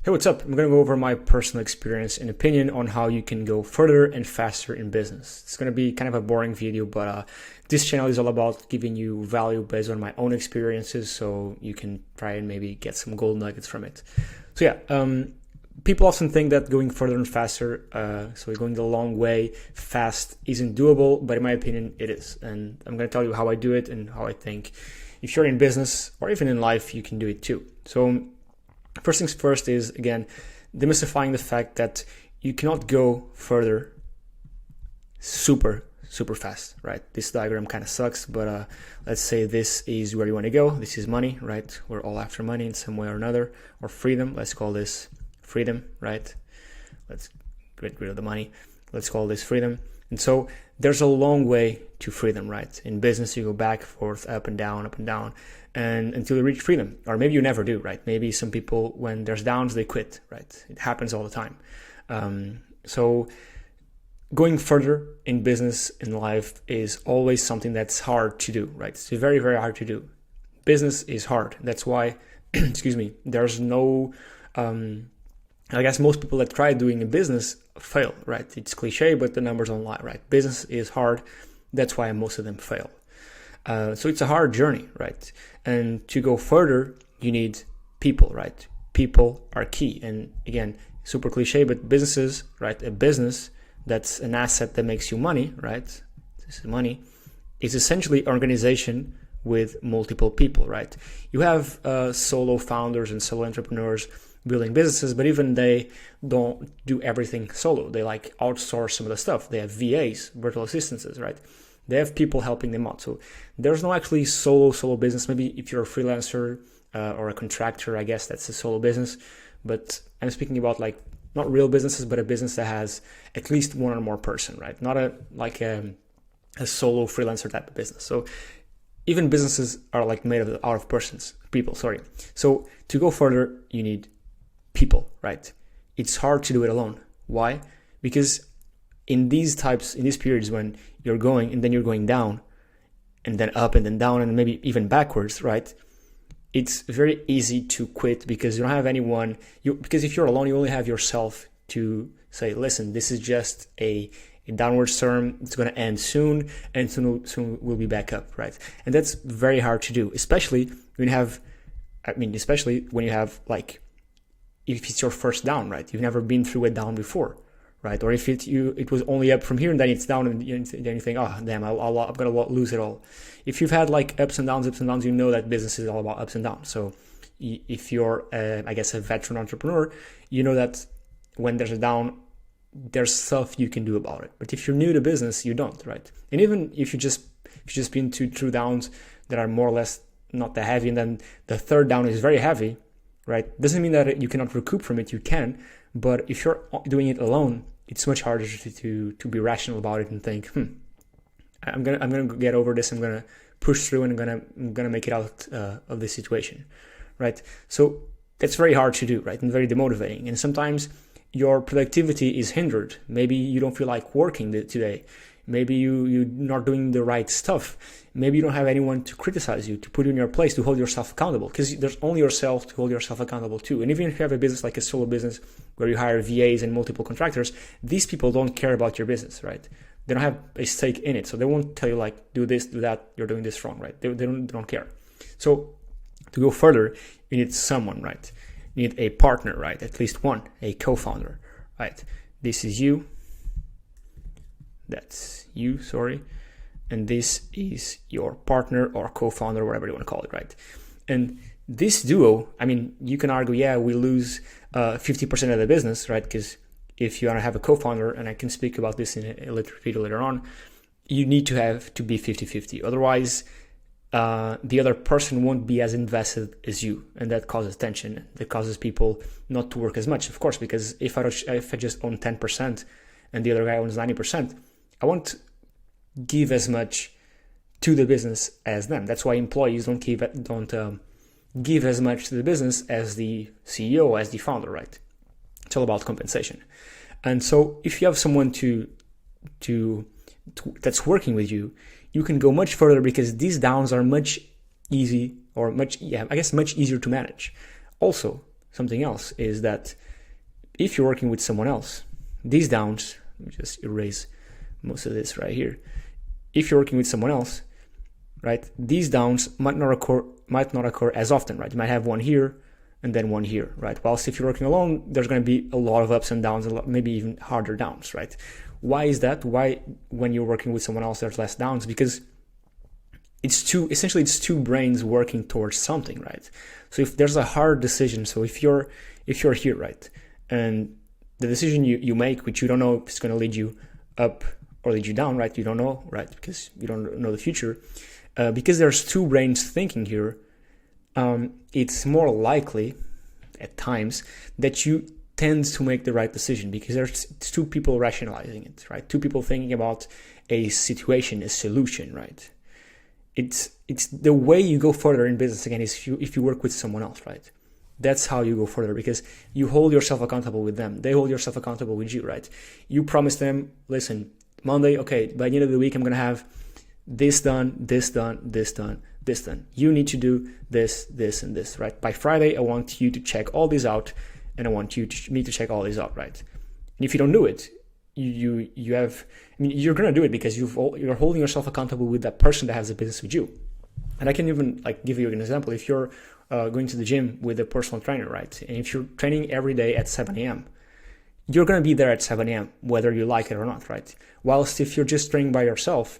Hey, what's up? I'm going to go over my personal experience and opinion on how you can go further and faster in business. It's going to be kind of a boring video, but this channel is all about giving you value based on my own experiences, so you can try and maybe get some gold nuggets from it. So yeah, people often think that going further and faster, so going the long way fast isn't doable, but in my opinion, it is. And I'm going to tell you how I do it and how I think if you're in business or even in life, you can do it too. So first things first is, again, demystifying the fact that you cannot go further super fast, right? This diagram kind of sucks, but let's say this is where you want to go. This is money, right? We're all after money in some way or another, or freedom. Let's call this freedom, right? Let's get rid of the money. Let's call this freedom. And so there's a long way to freedom, right? In business, you go back, forth, up and down, and until you reach freedom. Or maybe you never do, right? Maybe some people, when there's downs, they quit, right? It happens all the time. So going further in business, in life, is always something that's hard to do, right? It's very, very hard to do. Business is hard. That's why, excuse me, there's no, I guess most people that try doing a business fail, right? It's cliche, but the numbers don't lie, right? Business is hard. That's why most of them fail. So it's a hard journey, right? And to go further, you need people, right? People are key. And again, super cliche, but businesses, right? A business that's an asset that makes you money, right? This is money. It's essentially an organization with multiple people, right? You have solo founders and solo entrepreneurs building businesses, but even they don't do everything solo. They like outsource some of the stuff. They have VAs, virtual assistants, right? They have people helping them out. So there's no actually solo business. Maybe if you're a freelancer or a contractor, I guess that's a solo business. But I'm speaking about like not real businesses, but a business that has at least one or more person, right? Not a solo freelancer type of business. So even businesses are like made out of people. So to go further, you need people, right? It's hard to do it alone. Why? Because in these periods when you're going and then you're going down and then up and then down and maybe even backwards, right? It's very easy to quit because you don't have anyone. Because if you're alone, you only have yourself to say, listen, this is just a downward storm. It's going to end soon, and soon we'll be back up, right? And that's very hard to do, especially when you have like, if it's your first down, right? You've never been through a down before, right? Or if it was only up from here and then it's down and then you think, oh, damn, I'm going to lose it all. If you've had like ups and downs, you know that business is all about ups and downs. So if you're, I guess, a veteran entrepreneur, you know that when there's a down, there's stuff you can do about it. But if you're new to business, you don't, right? And even if you just been through downs that are more or less not that heavy, and then the third down is very heavy, right? Doesn't mean that you cannot recoup from it. You can, but if you're doing it alone, it's much harder to be rational about it and think, I'm gonna get over this. I'm gonna push through, and I'm gonna make it out of this situation, right? So that's very hard to do, right? And very demotivating. And sometimes your productivity is hindered. Maybe you don't feel like working today. Maybe you're not doing the right stuff. Maybe you don't have anyone to criticize you, to put you in your place, to hold yourself accountable, because there's only yourself to hold yourself accountable to. And even if you have a business like a solo business where you hire VAs and multiple contractors, these people don't care about your business, right? They don't have a stake in it. So they won't tell you like, do this, do that, you're doing this wrong, right? They don't care. So to go further, you need someone, right? You need a partner, right? At least one, a co-founder, right? This is you. That's you, sorry. And this is your partner or co-founder, whatever you want to call it, right? And this duo, I mean, you can argue, yeah, we lose 50% of the business, right? Because if you want to have a co-founder, and I can speak about this in a video later on, you need to be 50-50. Otherwise, the other person won't be as invested as you, and that causes tension. That causes people not to work as much, of course, because if I just own 10% and the other guy owns 90%, I won't give as much to the business as them. That's why employees don't give as much to the business as the CEO, as the founder, right? It's all about compensation. And so if you have someone that's working with you, you can go much further because these downs are much easier to manage. Also, something else is that if you're working with someone else, these downs, let me just erase most of this right here. If you're working with someone else, right, these downs might not occur as often, right? You might have one here and then one here, right? Whilst if you're working alone, there's going to be a lot of ups and downs, maybe even harder downs, right? Why is that? Why, when you're working with someone else, there's less downs? Because it's two brains working towards something, right? So if there's a hard decision, so if you're here, right, and the decision you make, which you don't know if it's going to lead you up or lead you down, right? You don't know, right? Because you don't know the future. Because there's two brains thinking here, it's more likely at times that you tend to make the right decision because there's two people rationalizing it, right? Two people thinking about a situation, a solution, right? It's the way you go further in business again is if you work with someone else, right? That's how you go further because you hold yourself accountable with them. They hold yourself accountable with you, right? You promise them, listen, Monday, okay, by the end of the week, I'm going to have this done, this done, this done, this done. You need to do this, this, and this, right? By Friday, I want you to check all these out, and I want me to check all these out, right? And if you don't do it, you're gonna do it because you're holding yourself accountable with that person that has a business with you. And I can even give you an example. If you're going to the gym with a personal trainer, right? And if you're training every day at 7 a.m., you're gonna be there at 7 a.m. whether you like it or not, right? Whilst if you're just training by yourself,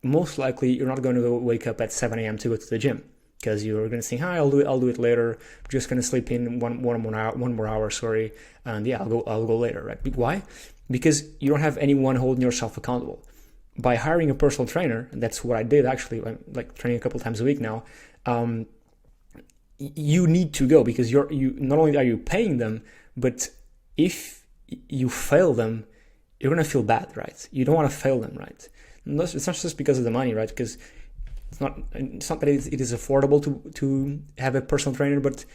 most likely you're not going to wake up at 7 a.m. to go to the gym because you're going to think, hi, I'll do it later. I'm just going to sleep in one more hour, sorry. And yeah, I'll go later, right? Why? Because you don't have anyone holding yourself accountable. By hiring a personal trainer, and that's what I did actually, I'm training a couple times a week now. You need to go because you not only are you paying them, but if you fail them, you're going to feel bad, right? You don't want to fail them, right? It's not just because of the money, right? Because it's not that it is affordable to have a personal trainer, but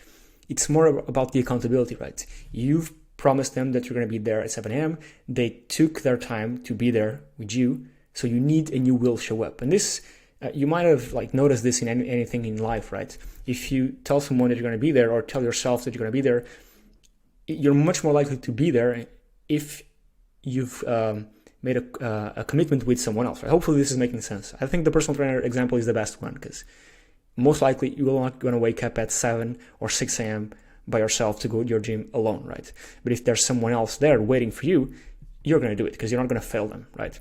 it's more about the accountability, right? You've promised them that you're going to be there at 7 a.m. They took their time to be there with you, so you need and you will show up. And this, you might have noticed this in anything in life, right? If you tell someone that you're going to be there or tell yourself that you're going to be there, you're much more likely to be there if you've made a commitment with someone else, right? Hopefully this is making sense. I think the personal trainer example is the best one because most likely you are not going to wake up at 7 or 6 a.m. by yourself to go to your gym alone, right? But if there's someone else there waiting for you, you're going to do it because you're not going to fail them, right?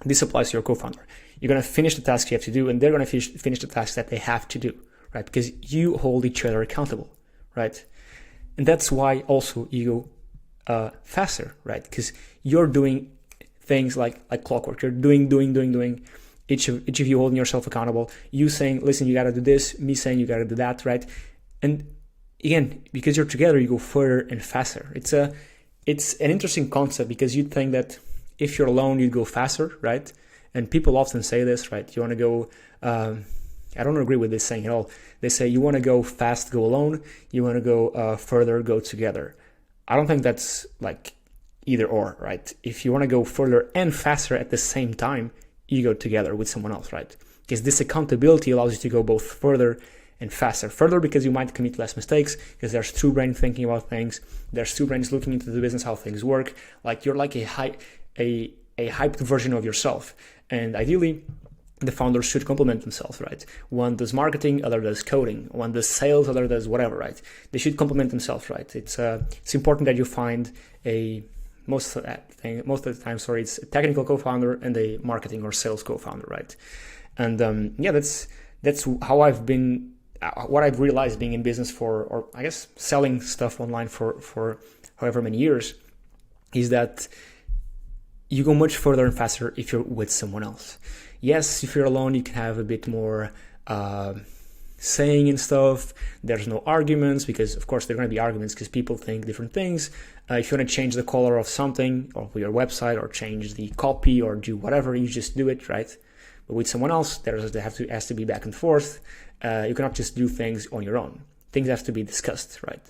This applies to your co-founder. You're going to finish the tasks you have to do and they're going to finish the tasks that they have to do, right? Because you hold each other accountable, right? And that's why also you go faster, right? Because you're doing things like clockwork. You're doing. Each of you holding yourself accountable. You saying, listen, you got to do this. Me saying, you got to do that, right? And again, because you're together, you go further and faster. It's an interesting concept because you'd think that if you're alone, you'd go faster, right? And people often say this, right? You want to go, I don't agree with this saying at all. They say you want to go fast, go alone. You want to go further, go together. I don't think that's either or, right? If you want to go further and faster at the same time, you go together with someone else, right? Because this accountability allows you to go both further and faster. Further because you might commit less mistakes because there's two brains thinking about things. There's two brains looking into the business, how things work. You're like a hyped version of yourself. And ideally, the founders should complement themselves, right? One does marketing, other does coding. One does sales, other does whatever, right? They should complement themselves, right? It's important that you find most of the time, it's a technical co-founder and a marketing or sales co-founder, right? And that's how I've been, what I've realized being in business or I guess selling stuff online for however many years, is that you go much further and faster if you're with someone else. Yes, if you're alone, you can have a bit more saying and stuff. There's no arguments because, of course, there are going to be arguments because people think different things. If you want to change the color of something or your website or change the copy or do whatever, you just do it, right? But with someone else, there has to be back and forth. You cannot just do things on your own. Things have to be discussed, right?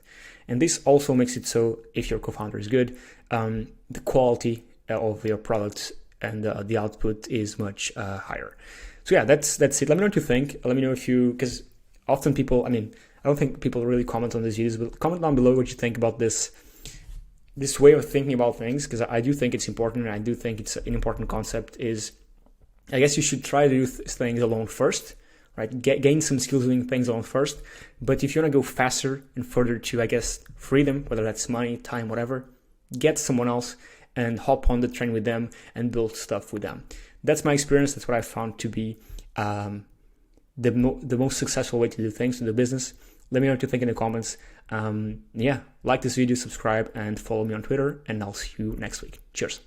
And this also makes it so if your co-founder is good, the quality of your products and the output is much higher. So yeah, that's it. Let me know what you think. Let me know because often people, I don't think people really comment on these videos, but comment down below what you think about this way of thinking about things, because I do think it's important, and I do think it's an important concept. Is, I guess you should try to do things alone first, right? Gain some skills doing things alone first. But if you want to go faster and further to, I guess, freedom, whether that's money, time, whatever, get someone else and hop on the train with them and build stuff with them. That's my experience. That's what I found to be the most successful way to do things in the business. Let me know what you think in the comments. Like this video, subscribe, and follow me on Twitter, and I'll see you next week. Cheers.